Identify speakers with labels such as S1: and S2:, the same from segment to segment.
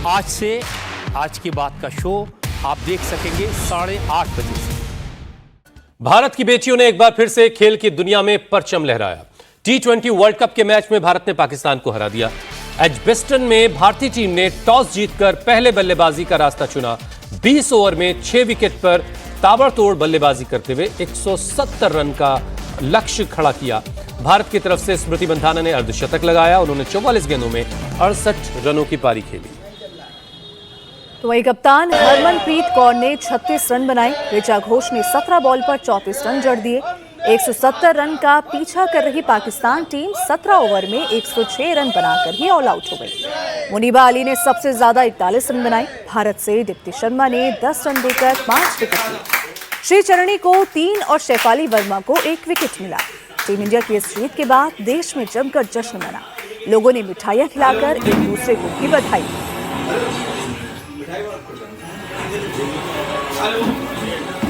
S1: आज से आज की बात का शो आप देख सकेंगे 8:30 बजे से।
S2: भारत की बेटियों ने एक बार फिर से खेल की दुनिया में परचम लहराया। T20 वर्ल्ड कप के मैच में भारत ने पाकिस्तान को हरा दिया। एजबेस्टन में भारतीय टीम ने टॉस जीतकर पहले बल्लेबाजी का रास्ता चुना। 20 ओवर में 6 विकेट पर ताबड़तोड़ बल्लेबाजी करते हुए 170 रन का लक्ष्य खड़ा किया। भारत की तरफ से स्मृति मंधाना ने अर्धशतक लगाया। उन्होंने 44 गेंदों में 68 रनों की पारी खेली।
S3: तो वही कप्तान हरमनप्रीत कौर ने 36 रन बनाए। ऋचा घोष ने 17 बॉल पर 34 रन जड़ दिए। 170 रन का पीछा कर रही पाकिस्तान टीम 17 ओवर में 106 रन बनाकर ही ऑल आउट हो गई। मुनीबा अली ने सबसे ज्यादा 41 रन बनाए। भारत से दीप्ति शर्मा ने 10 रन देकर 5 विकेट लिए। श्रीचरणी को 3 और शेफाली वर्मा को 1 विकेट मिला। टीम इंडिया की इस जीत के बाद देश में जमकर जश्न मना। लोगों ने मिठाइयां खिलाकर एक दूसरे को भी बधाई दी।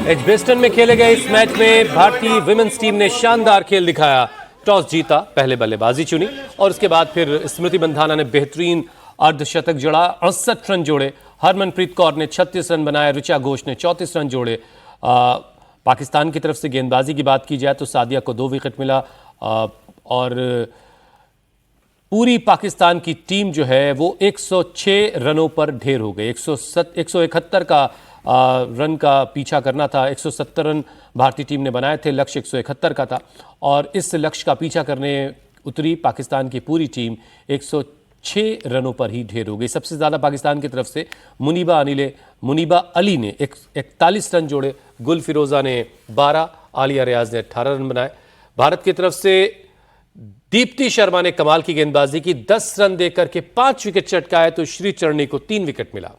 S2: एजबेस्टन में खेले गए इस मैच में भारतीय विमेंस टीम ने शानदार खेल दिखाया। टॉस जीता, पहले बल्लेबाजी चुनी और उसके बाद फिर स्मृति मंधाना ने बेहतरीन अर्धशतक जड़ा, 68 रन जोड़े। हरमनप्रीत कौर ने 36 रन बनाए। ऋचा घोष ने 34 रन जोड़े। पाकिस्तान की तरफ से गेंदबाजी की बात की जाए तो सादिया को 2 विकेट मिला और पूरी पाकिस्तान की टीम जो है वो 106 रनों पर ढेर हो गई। 171 का रन का पीछा करना था। 170 रन भारतीय टीम ने बनाए थे, लक्ष्य 171 का था और इस लक्ष्य का पीछा करने उतरी पाकिस्तान की पूरी टीम 106 रनों पर ही ढेर हो गई। सबसे ज़्यादा पाकिस्तान की तरफ से मुनीबा अली ने 41 रन जोड़े। गुल फिरोज़ा ने 12, आलिया रियाज ने 18 रन बनाए। भारत की तरफ से दीप्ति शर्मा ने कमाल की गेंदबाजी की, 10 रन देकर के 5 विकेट चटकाए तो श्रीचरणी को 3 विकेट मिला।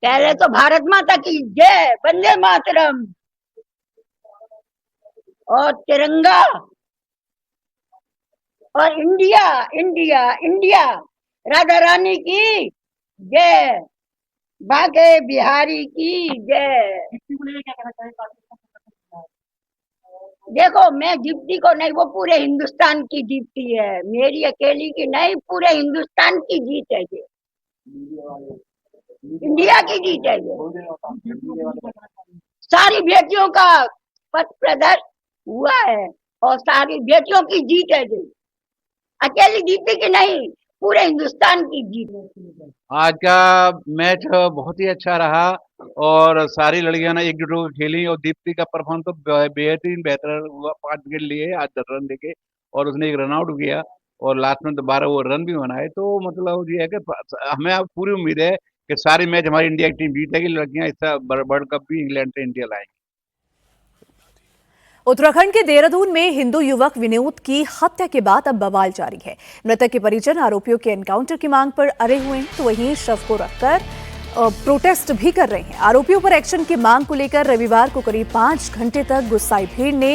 S4: पहले तो भारत माता की जय, वंदे मातरम और तिरंगा और India India India, Radha Rani की जय, बाके बिहारी की जय। देखो, मैं दीप्ति को नहीं, वो पूरे हिंदुस्तान की दीप्ति है, मेरी अकेली की नहीं, पूरे हिंदुस्तान की जीत है ये, इंडिया की जीत है ये। सारी बेटियों का पथ प्रदर्शन हुआ है और सारी बेटियों की जीत है ये, अकेली दीप्ति की नहीं, पूरे हिंदुस्तान की जीत।
S5: आज का मैच बहुत ही अच्छा रहा और सारी लड़कियां ने एकजुट होकर खेली और दीप्ति का परफॉर्म तो बेहतरीन बेहतर हुआ। 5 विकेट लिए आज, 10 रन देके और उसने 1 रन आउट किया और लास्ट में 12 वो रन भी बनाए। तो मतलब ये है कि हमें अब पूरी उम्मीद है कि सारी मैच हमारी इंडिया की टीम जीतेगी। लड़कियां इस वर्ल्ड कप भी इंग्लैंड से इंडिया लाएंगी।
S3: उत्तराखंड के देहरादून में हिंदू युवक विनोद की हत्या के बाद अब बवाल जारी है। मृतक के परिजन आरोपियों के एनकाउंटर की मांग पर अड़े हुए हैं तो वहीं शव को रखकर प्रोटेस्ट भी कर रहे हैं। आरोपियों पर एक्शन की मांग को लेकर रविवार को करीब 5 घंटे तक गुस्साई भीड़ ने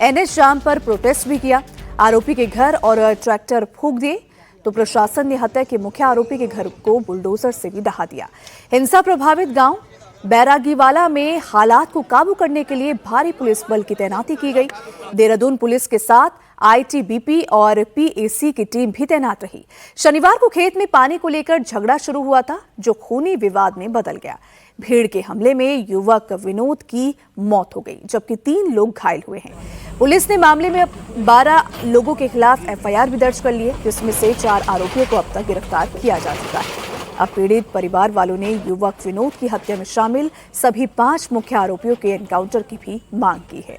S3: एनएच जाम पर प्रोटेस्ट भी किया। आरोपी के घर और ट्रैक्टर फूंक दिए तो प्रशासन ने हत्या के मुख्य आरोपी के घर को बुलडोजर से भी ढहा दिया। हिंसा प्रभावित गांव बैरागीवाला में हालात को काबू करने के लिए भारी पुलिस बल की तैनाती की गई। देहरादून पुलिस के साथ आईटीबीपी और पीएसी की टीम भी तैनात रही। शनिवार को खेत में पानी को लेकर झगड़ा शुरू हुआ था जो खूनी विवाद में बदल गया। भीड़ के हमले में युवक विनोद की मौत हो गई जबकि 3 लोग घायल हुए हैं। पुलिस ने मामले में 12 लोगों के खिलाफ एफआईआर भी दर्ज कर ली है जिसमें से 4 आरोपियों को अब तक गिरफ्तार किया जा चुका है। अब पीड़ित परिवार वालों ने युवक विनोद की हत्या में शामिल सभी 5 मुख्य आरोपियों के एनकाउंटर की भी मांग की है।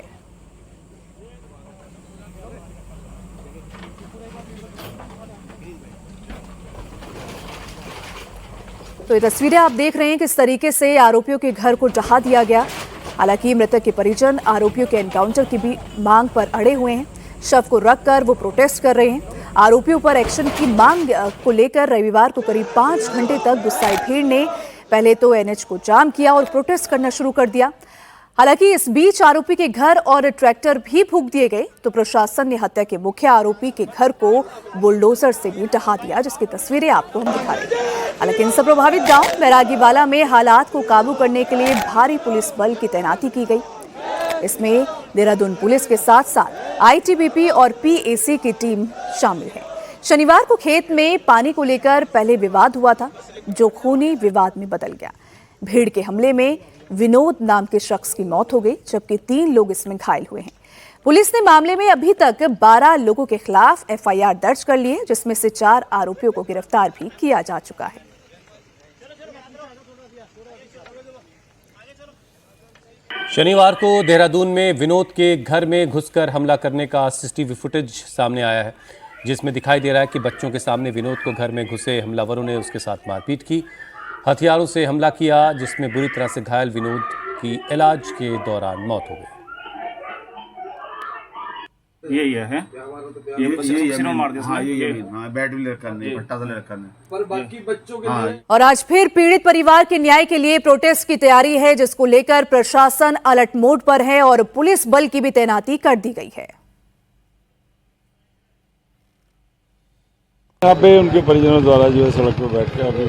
S3: तो ये तस्वीरें आप देख रहे हैं किस तरीके से आरोपियों के घर को ढहा दिया गया। हालांकि मृतक के परिजन आरोपियों के एनकाउंटर की भी मांग पर अड़े हुए हैं। शव को रखकर वो प्रोटेस्ट कर रहे हैं। आरोपियों पर एक्शन की मांग को लेकर रविवार को करीब 5 घंटे तक गुस्साई भीड़ ने पहले तो एनएच को जाम किया और प्रोटेस्ट करना शुरू कर दिया। हालांकि इस बीच आरोपी के घर और ट्रैक्टर भी फूंक दिए गए तो प्रशासन ने हत्या के मुख्य आरोपी के घर को बुलडोजर से भी ढहा दिया जिसकी तस्वीरें आपको हम दिखा रहे हैं। हालांकि हिंसा प्रभावित गांव बैरागीवाला में हालात को काबू करने के लिए भारी पुलिस बल की तैनाती की गई। इसमें देहरादून पुलिस के साथ साथ आईटीबीपी और पीएसी की टीम शामिल है। शनिवार को खेत में पानी को लेकर पहले विवाद हुआ था, जो खूनी विवाद में बदल गया। भीड़ के हमले में विनोद नाम के शख्स की मौत हो गई, जबकि 3 लोग इसमें घायल हुए हैं। पुलिस ने मामले में अभी तक 12 लोगों के खिलाफ एफआईआर दर्ज कर ली है, जिसमें से 4 आरोपियों को गिरफ्तार भी किया जा चुका है।
S2: शनिवार को देहरादून में विनोद के घर में घुसकर हमला करने का सीसीटीवी फुटेज सामने आया है, जिसमें दिखाई दे रहा है कि बच्चों के सामने विनोद को घर में घुसे हमलावरों ने उसके साथ मारपीट की, हथियारों से हमला किया, जिसमें बुरी तरह से घायल विनोद की इलाज के दौरान मौत हो गई।
S6: यही है ये मार दिया। हाँ, ये
S7: बैट भी रखा नहीं, पट्टा से रखा नहीं, पर बाकी बच्चों के लिए।
S3: और आज फिर पीड़ित परिवार के न्याय के लिए प्रोटेस्ट की तैयारी है, जिसको लेकर प्रशासन अलर्ट मोड पर है और पुलिस बल की भी तैनाती कर दी गई है।
S8: यहाँ पे उनके परिजनों द्वारा जो है सड़क पर बैठकर अभी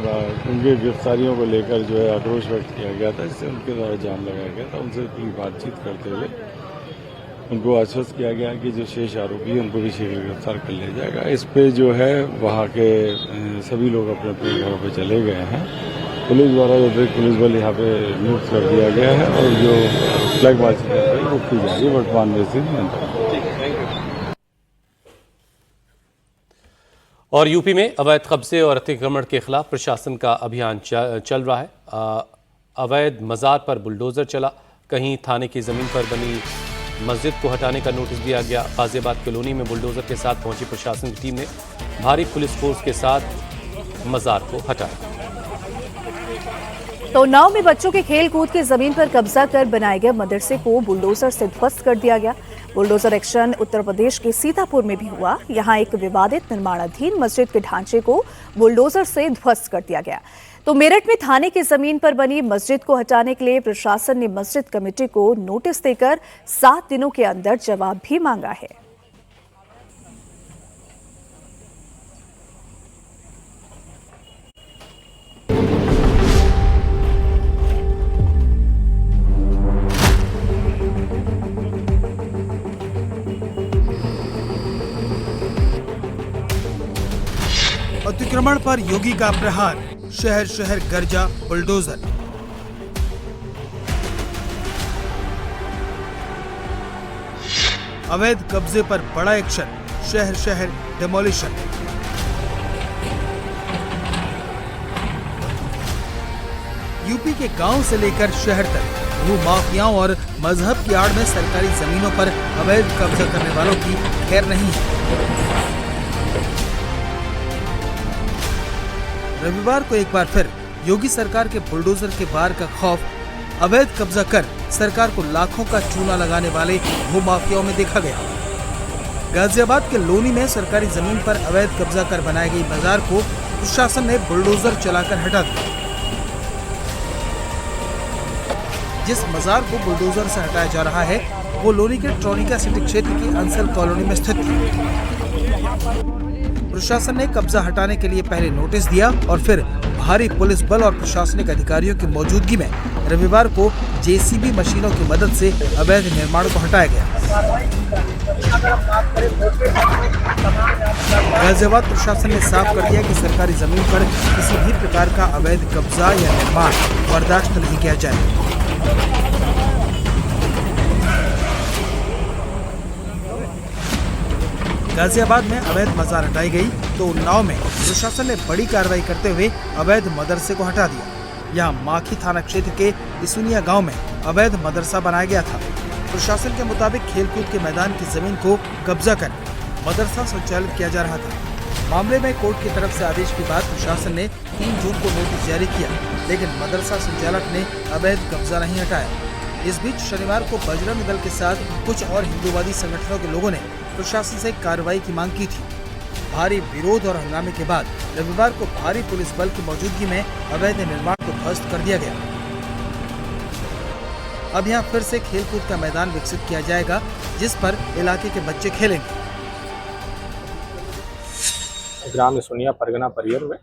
S8: उनकी गिरफ्तारियों को लेकर जो है आक्रोश व्यक्त किया गया था, इससे उनके द्वारा जाम लगाया गया था। उनसे बातचीत करते हुए उनको आश्वस्त किया गया कि जो शेष आरोपी हैं उनको भी शीघ्र गिरफ्तार कर लिया जाएगा। इस पे जो है वहाँ के सभी लोग अपने अपने घरों पे चले गए हैं। पुलिस द्वारा जो पुलिस बल यहाँ पे नियुक्त कर दिया गया है और जो फ्लैग मार्चिंग है वो की जा रही है वर्तमान में स्थिति नियंत्रण।
S2: और यूपी में अवैध कब्जे और अतिक्रमण के खिलाफ प्रशासन का अभियान चल रहा है। अवैध मजार पर बुलडोजर चला, कहीं थाने की जमीन पर बनी मस्जिद को हटाने का नोटिस दिया गया। गाजियाबाद कॉलोनी में बुलडोजर के साथ पहुंची प्रशासन की टीम ने भारी पुलिस फोर्स के साथ मजार को हटाया।
S3: तो उन्नाव में बच्चों के खेल कूद की जमीन पर कब्जा कर बनाए गए मदरसे को बुलडोजर से ध्वस्त कर दिया गया। बुलडोजर एक्शन उत्तर प्रदेश के सीतापुर में भी हुआ। यहां एक विवादित निर्माणाधीन मस्जिद के ढांचे को बुलडोजर से ध्वस्त कर दिया गया। तो मेरठ में थाने की जमीन पर बनी मस्जिद को हटाने के लिए प्रशासन ने मस्जिद कमेटी को नोटिस देकर 7 दिनों के अंदर जवाब भी मांगा है।
S9: अतिक्रमण पर योगी का प्रहार, शहर शहर गर्जा बुलडोजर। अवैध कब्जे पर बड़ा एक्शन, शहर शहर डेमोलिशन। यूपी के गांव से लेकर शहर तक भू माफियाओं और मजहब की आड़ में सरकारी जमीनों पर अवैध कब्जा करने वालों की खैर नहीं है। रविवार को एक बार फिर योगी सरकार के बुलडोजर के वार का खौफ अवैध कब्जा कर सरकार को लाखों का चूना लगाने वाले भूमाफियाओं में देखा गया। गाजियाबाद के लोनी में सरकारी जमीन पर अवैध कब्जा कर बनाई गई बाजार को प्रशासन ने बुलडोजर चलाकर हटा दिया। जिस मजार को बुलडोजर से हटाया जा रहा है वो लोनी के ट्रोनिका सिटी क्षेत्र की अंसल कॉलोनी में स्थित है। प्रशासन ने कब्जा हटाने के लिए पहले नोटिस दिया और फिर भारी पुलिस बल और प्रशासनिक अधिकारियों की मौजूदगी में रविवार को जेसीबी मशीनों की मदद से अवैध निर्माण को हटाया गया। गाजियाबाद प्रशासन ने साफ कर दिया कि सरकारी जमीन पर किसी भी प्रकार का अवैध कब्जा या निर्माण बर्दाश्त नहीं किया जाएगा। गाजियाबाद में अवैध मजार हटाई गई तो उन्नाव में प्रशासन ने बड़ी कार्रवाई करते हुए अवैध मदरसे को हटा दिया। यहाँ माखी थाना क्षेत्र के इसुनिया गांव में अवैध मदरसा बनाया गया था। प्रशासन के मुताबिक खेलकूद के मैदान की जमीन को कब्जा कर मदरसा संचालित किया जा रहा था। मामले में कोर्ट की तरफ से आदेश के बाद प्रशासन ने 3 जून को नोटिस जारी किया, लेकिन मदरसा संचालक ने अवैध कब्जा नहीं हटाया। इस बीच शनिवार को बजरंग दल के साथ कुछ और हिंदूवादी संगठनों के लोगों ने प्रशासन से कार्रवाई की मांग की थी। भारी विरोध और हंगामे के बाद रविवार को भारी पुलिस बल की मौजूदगी में अवैध निर्माण को ध्वस्त कर दिया गया। अब यहाँ फिर से खेलकूद का मैदान विकसित किया जाएगा, जिस पर इलाके के बच्चे खेलेंगे।
S10: ग्राम इसुनिया परगना परियर में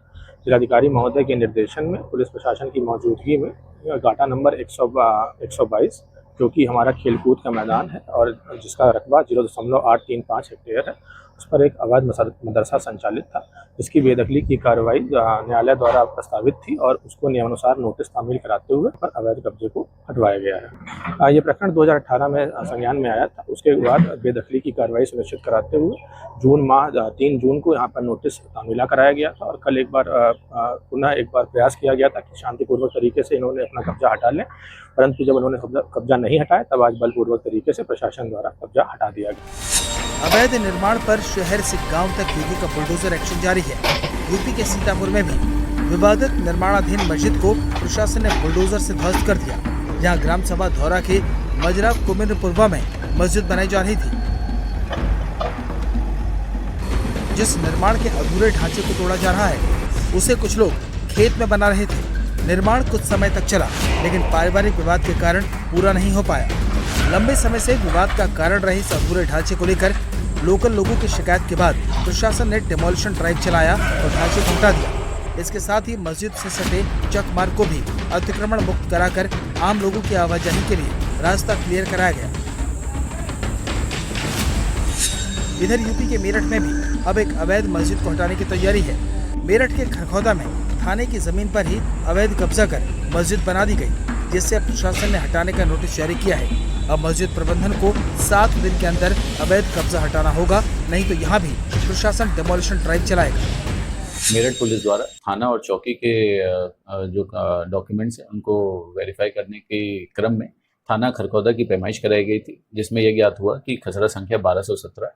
S10: जिलाधिकारी महोदय के निर्देशन में पुलिस प्रशासन की मौजूदगी में गाटा नंबर 122 जो कि हमारा खेलकूद का मैदान है और जिसका रकबा 0.835 हेक्टेयर है, उस पर एक अवैध मदरसा संचालित था, जिसकी बेदखली की कार्रवाई न्यायालय द्वारा प्रस्तावित थी और उसको नियमानुसार नोटिस तामील कराते हुए पर अवैध कब्जे को हटवाया गया है। ये प्रकरण 2018 में संज्ञान में आया था। उसके बाद बेदखली की कार्रवाई सुनिश्चित कराते हुए 3 जून को यहाँ पर नोटिस तामीला कराया गया था और कल एक बार पुनः एक बार प्रयास किया गया था कि शांतिपूर्वक तरीके से इन्होंने अपना कब्जा हटा लें, परंतु जब उन्होंने कब्जा नहीं हटाया तब आज बलपूर्वक तरीके से प्रशासन द्वारा कब्जा हटा दिया गया।
S9: अवैध निर्माण पर शहर से गांव तक यूपी का बुलडोजर एक्शन जारी है। यूपी के सीतापुर में भी विवादित निर्माणाधीन मस्जिद को प्रशासन ने बुलडोजर से ध्वस्त कर दिया। यहाँ ग्राम सभा धौरा के मजरा कुमिरपुरवा में मस्जिद बनाई जा रही थी, जिस निर्माण के अधूरे ढांचे को तोड़ा जा रहा है उसे कुछ लोग खेत में बना रहे थे। निर्माण कुछ समय तक चला, लेकिन पारिवारिक विवाद के कारण पूरा नहीं हो पाया। लंबे समय से विवाद का कारण रहे इस अधूरे ढांचे को लेकर लोकल लोगों की शिकायत के बाद प्रशासन ने डिमोलिशन ड्राइव चलाया और ढांचे को हटा दिया। इसके साथ ही मस्जिद से सटे चक मार्ग को भी अतिक्रमण मुक्त कराकर आम लोगों की आवाजाही के लिए रास्ता क्लियर कराया गया। इधर यूपी के मेरठ में भी अब एक अवैध मस्जिद को हटाने की तैयारी है। मेरठ के खरखौदा में थाने की जमीन पर ही अवैध कब्जा कर मस्जिद बना दी गई, जिससे अब प्रशासन ने हटाने का नोटिस जारी किया है। अब मस्जिद प्रबंधन को 7 दिन के अंदर अवैध कब्जा हटाना होगा, नहीं तो यहाँ भी प्रशासन डिमोलिशन ड्राइव चलाएगा।
S11: मेरठ पुलिस द्वारा थाना और चौकी के जो डॉक्यूमेंट्स हैं उनको वेरीफाई करने के क्रम में थाना खरखौदा की पैमाइश कराई गई थी, जिसमें यह ज्ञात हुआ कि खसरा संख्या 1217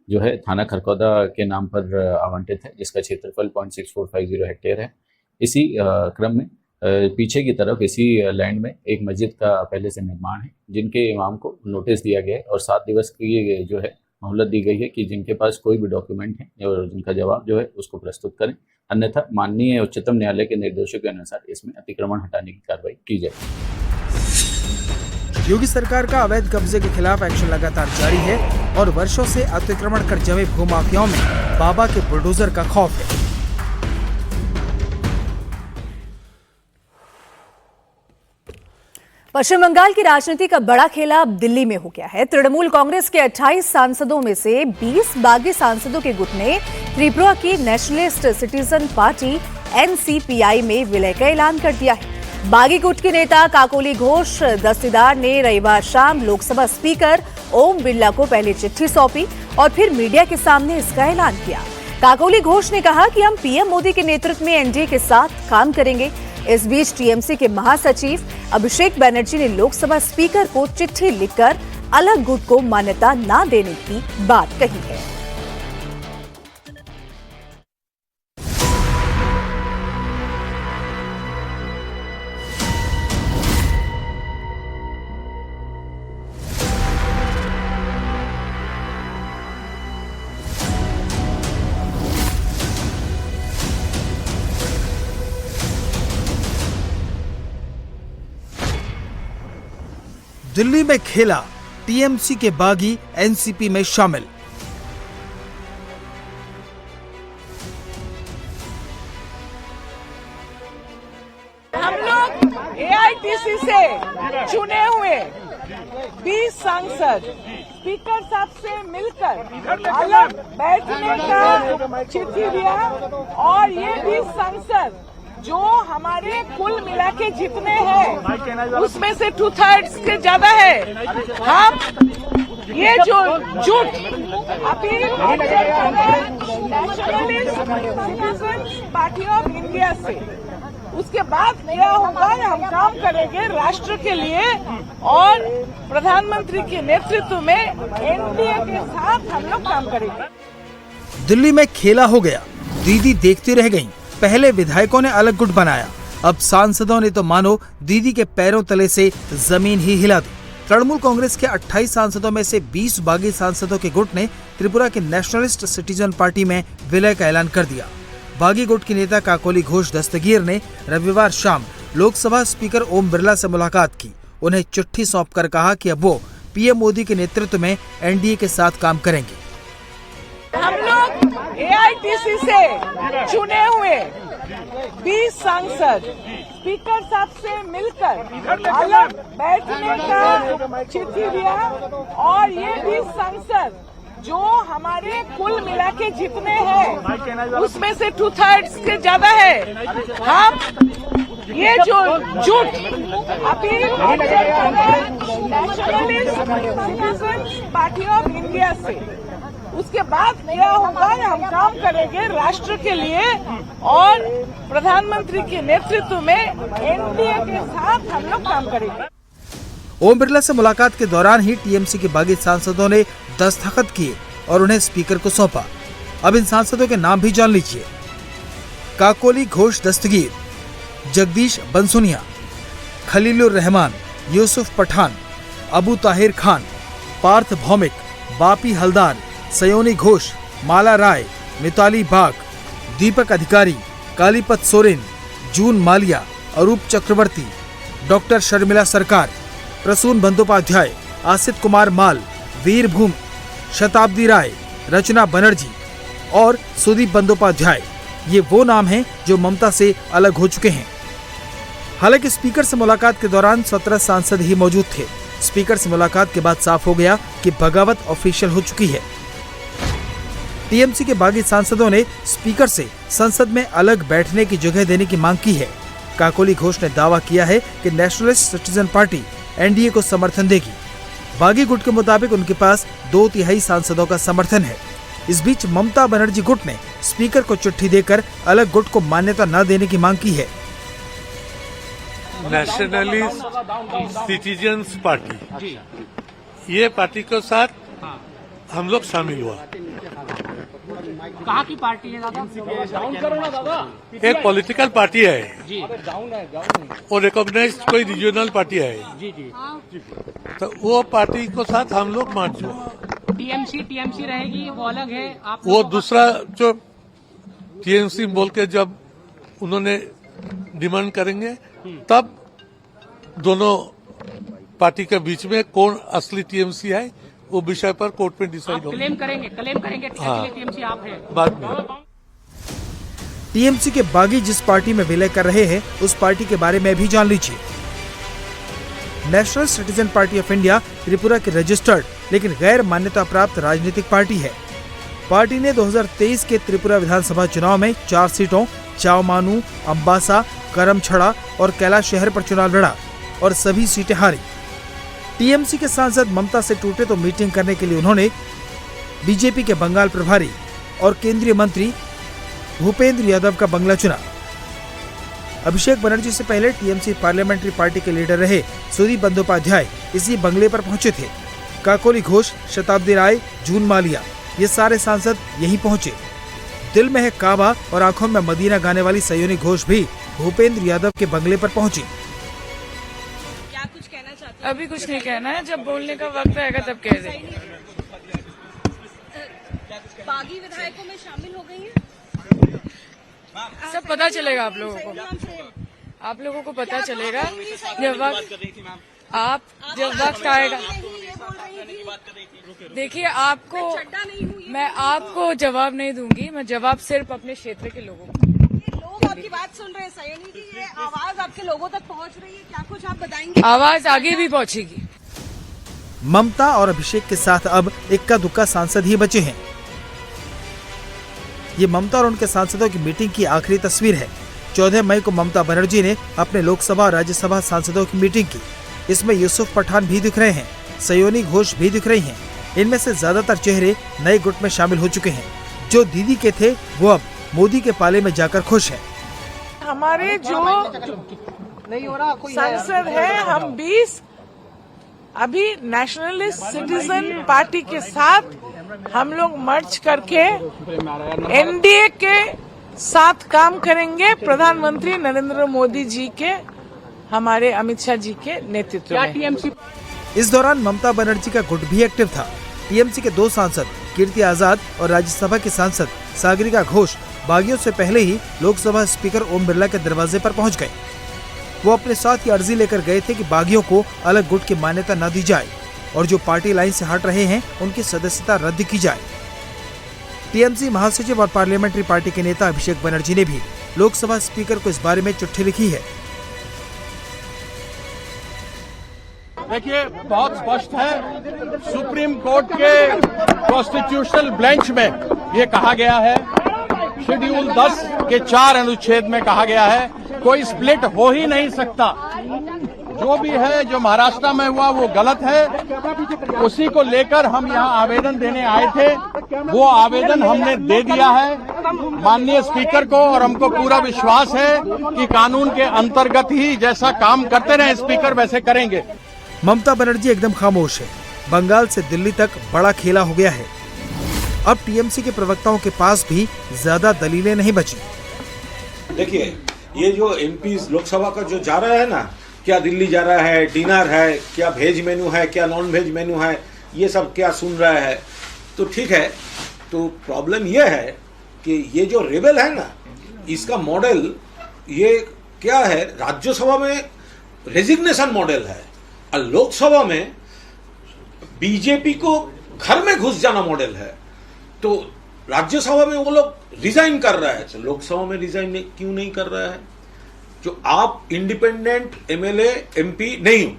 S11: जो है थाना खरखौदा के नाम पर आवंटित है, जिसका क्षेत्रफल 0.6450 हेक्टेयर है। इसी क्रम में पीछे की तरफ इसी लैंड में एक मस्जिद का पहले से निर्माण है, जिनके इमाम को नोटिस दिया गया है और 7 दिवस की जो है मोहलत दी गई है कि जिनके पास कोई भी डॉक्यूमेंट है और जिनका जवाब जो है उसको प्रस्तुत करें, अन्यथा माननीय उच्चतम न्यायालय के निर्देशों के अनुसार इसमें अतिक्रमण हटाने की कार्रवाई की जाएगी।
S9: योगी सरकार का अवैध कब्जे के खिलाफ एक्शन लगातार जारी है और वर्षों से अतिक्रमण कर जमे भूमाफियाओं में बाबा के बुलडोजर का खौफ है।
S3: पश्चिम बंगाल की राजनीति का बड़ा खेला अब दिल्ली में हो गया है। तृणमूल कांग्रेस के 28 सांसदों में से 20 बागी सांसदों के गुट ने त्रिपुरा की नेशनलिस्ट सिटीजन पार्टी एनसीपीआई में विलय का ऐलान कर दिया है। बागी गुट के नेता काकोली घोष दस्तीदार ने रविवार शाम लोकसभा स्पीकर ओम बिरला को पहले चिट्ठी सौंपी और फिर मीडिया के सामने इसका ऐलान किया। काकोली घोष ने कहा कि हम पीएम मोदी के नेतृत्व में एनडीए के साथ काम करेंगे। इस बीच टीएमसी के महासचिव अभिषेक बनर्जी ने लोकसभा स्पीकर को चिट्ठी लिखकर अलग गुट को मान्यता न देने की बात कही है।
S9: दिल्ली में खेला टीएमसी के बागी एनसीपी में शामिल।
S12: हम लोग एआईटीसी से चुने हुए 20 सांसद स्पीकर साहब से मिलकर अलग बैठने का चिट्ठी दिया और ये 20 सांसद जो हमारे कुल मिला के जितने हैं उसमें से 2/3 से ज्यादा है। हम ये जो जुट appeal nationalist citizen party of India से, उसके बाद क्या होगा, हम काम करेंगे राष्ट्र के लिए और प्रधानमंत्री के नेतृत्व में एनडीए के साथ हम लोग काम करेंगे।
S9: दिल्ली में खेला हो गया, दीदी देखती रह गईं। पहले विधायकों ने अलग गुट बनाया, अब सांसदों ने तो मानो दीदी के पैरों तले से जमीन ही हिला दी। तृणमूल कांग्रेस के 28 सांसदों में से 20 बागी सांसदों के गुट ने त्रिपुरा की नेशनलिस्ट सिटीजन पार्टी में विलय का ऐलान कर दिया। बागी गुट के नेता काकोली घोष दस्तगीर ने रविवार शाम लोकसभा स्पीकर ओम बिरला से मुलाकात की। उन्हें चिट्ठी सौंपकर कहा कि अब वो पीएम मोदी के नेतृत्व में एनडीए के साथ काम करेंगे।
S12: हम लोग एआईटीसी से चुने हुए 20 सांसद स्पीकर साहब से मिलकर अलग बैठने का चिट्ठी दिया और ये भी संसद जो हमारे कुल मिला के जितने हैं उसमें से 2/3 से ज्यादा है। हम ये जो जुट appeal nationalist citizen party of India से, उसके बाद क्या होगा, हम काम करेंगे राष्ट्र के लिए और प्रधानमंत्री के नेतृत्व में एनडीए के साथ हम लोग काम करेंगे।
S9: ओम बिरला से मुलाकात के दौरान ही टीएमसी के बागी सांसदों ने दस्तखत किए और उन्हें स्पीकर को सौंपा। अब इन सांसदों के नाम भी जान लीजिए। काकोली घोष दस्तगीर, जगदीश बंसुनिया, खलीलुर रहमान, यूसुफ पठान, अबू ताहिर खान, पार्थ भौमिक, बापी हलदार, सयोनी घोष, माला राय, मिताली बाग, दीपक अधिकारी, कालीपत सोरेन, जून मालिया, अरूप चक्रवर्ती, डॉक्टर शर्मिला सरकार, प्रसून बंदोपाध्याय, आसित कुमार माल, वीरभूम, शताब्दी राय, रचना बनर्जी और सुदीप बंदोपाध्याय। ये वो नाम हैं जो ममता से अलग हो चुके हैं। हालांकि स्पीकर से मुलाकात के दौरान 17 सांसद ही मौजूद थे। स्पीकर से मुलाकात के बाद साफ हो गया कि बगावत ऑफिशियल हो चुकी है। टीएमसी के बागी सांसदों ने स्पीकर से संसद में अलग बैठने की जगह देने की मांग की है। काकोली घोष ने दावा किया है कि नेशनलिस्ट सिटीजन पार्टी एनडीए को समर्थन देगी। बागी गुट के मुताबिक उनके पास 2/3 सांसदों का समर्थन है। इस बीच ममता बनर्जी गुट ने स्पीकर को चिट्ठी देकर अलग गुट को मान्यता न देने की मांग की है।
S13: नेशनलिस्ट सिटीजन्स पार्टी, ये पार्टी के साथ हम लोग शामिल हुआ।
S1: कहाँ की पार्टी है दादा? डाउन करो ना दादा।
S13: एक पॉलिटिकल पार्टी है जी, और रिकॉग्नाइज्ड कोई रीजनल पार्टी है
S1: जी जी।
S13: तो वो पार्टी को साथ हम लोग मार्च हुआ।
S1: टीएमसी रहेगी, वो अलग है। आप
S13: वो दूसरा जो टीएमसी बोल के जब उन्होंने डिमांड करेंगे तब दोनों पार्टी के बीच में कौन असली टीएमसी है वो विषय पर कोर्ट में डिसाइड होगा।
S1: क्लेम करेंगे
S13: हाँ,
S1: टीएमसी आप है
S13: बाद में।
S9: टीएमसी के बागी जिस पार्टी में विलय कर रहे हैं उस पार्टी के बारे में भी जान लीजिए। National citizen party of India Tripura की रजिस्टर्ड लेकिन गैर मान्यता प्राप्त राजनीतिक पार्टी है। पार्टी ने 2023 के त्रिपुरा विधानसभा चुनाव में 4 सीटों चावमानू, अम्बासा, करमछड़ा और कैलाश शहर पर चुनाव लड़ा और सभी सीटें हारी। टीएमसी के सांसद ममता से टूटे तो मीटिंग करने के लिए उन्होंने बीजेपी के बंगाल प्रभारी और केंद्रीय मंत्री भूपेंद्र यादव का बंगला चुना। अभिषेक बनर्जी से पहले टीएमसी पार्लियामेंट्री पार्टी के लीडर रहे सुदीप बंदोपाध्याय इसी बंगले पर पहुंचे थे। काकोली घोष, शताब्दी राय, जून मालिया, ये सारे सांसद यहीं पहुंचे। दिल में है काबा और आंखों में मदीना गाने वाली सयोनी घोष भी भूपेंद्र यादव के बंगले पर पहुंची।
S12: अभी कुछ नहीं कहना है, जब बोलने का वक्त आएगा तब कह देंगे।
S14: बागी विधायकों में शामिल हो गई हैं?
S12: सब पता चलेगा आप लोगों को पता चलेगा जब वक्त आएगा। देखिए, मैं आपको जवाब नहीं दूंगी, मैं जवाब सिर्फ अपने क्षेत्र के लोगों को।
S14: लोग आपकी बात सुन रहे हैं सयोनी जी, ये आवाज आपके लोगों तक पहुंच रही है, क्या कुछ आप बताएंगे?
S12: आवाज आगे भी पहुंचेगी।
S9: ममता और अभिषेक के साथ अब इक्का दुक्का सांसद ही बचे हैं। ये ममता और उनके सांसदों की मीटिंग की आखिरी तस्वीर है। 14 मई को ममता बनर्जी ने अपने लोकसभा और राज्यसभा सांसदों की मीटिंग की। इसमें यूसुफ पठान भी दिख रहे हैं, सयोनी घोष भी दिख रही हैं। इनमें से ज्यादातर चेहरे नए गुट में शामिल हो चुके हैं। जो दीदी के थे वो अब मोदी के पाले में जाकर खुश हैं।
S12: हमारे जो सांसद हैं, हम 20 अभी नेशनलिस्ट सिटीजन पार्टी के साथ हम लोग मर्ज करके एनडीए के साथ काम करेंगे। प्रधानमंत्री नरेंद्र मोदी जी के, हमारे अमित शाह जी के नेतृत्व में।
S9: इस दौरान ममता बनर्जी का गुट भी एक्टिव था। टीएमसी के 2 सांसद कीर्ति आजाद और राज्यसभा के सांसद सागरिका घोष बागियों से पहले ही लोकसभा स्पीकर ओम बिरला के दरवाजे पर पहुंच गए। वो अपने साथ ये अर्जी लेकर गए थे कि बागियों को अलग गुट की मान्यता न दी जाए और जो पार्टी लाइन से हट रहे हैं उनकी सदस्यता रद्द की जाए। टीएमसी महासचिव और पार्लियामेंट्री पार्टी के नेता अभिषेक बनर्जी ने भी लोकसभा स्पीकर को इस बारे में चिट्ठी लिखी है।
S15: देखिए बहुत स्पष्ट है, सुप्रीम कोर्ट के कॉन्स्टिट्यूशनल बेंच में ये कहा गया है, शेड्यूल 10 के 4 अनुच्छेद में कहा गया है कोई स्प्लिट हो ही नहीं सकता। जो भी है, जो महाराष्ट्र में हुआ वो गलत है। उसी को लेकर हम यहाँ आवेदन देने आए थे, वो आवेदन हमने दे दिया है माननीय स्पीकर को, और हमको पूरा विश्वास है कि कानून के अंतर्गत ही जैसा काम करते रहे स्पीकर वैसे करेंगे।
S9: ममता बनर्जी एकदम खामोश है। बंगाल से दिल्ली तक बड़ा खेला हो गया है। अब टीएमसी के प्रवक्ताओं के पास भी ज्यादा दलीलें नहीं बची।
S16: देखिए, ये जो एमपी लोकसभा का जो जा रहा है ना, क्या दिल्ली जा रहा है, डिनर है, क्या वेज मेनू है, क्या नॉन वेज मेनू है, ये सब क्या सुन रहा है, तो ठीक है। तो प्रॉब्लम ये है कि ये जो रेबल है ना, इसका मॉडल ये क्या है, राज्यसभा में रेजिग्नेशन मॉडल है और लोकसभा में बीजेपी को घर में घुस जाना मॉडल है। तो राज्यसभा में वो लोग रिजाइन कर रहा है, तो लोकसभा में रिजाइन क्यों नहीं कर रहा है? जो आप इंडिपेंडेंट एमएलए एमपी नहीं हो,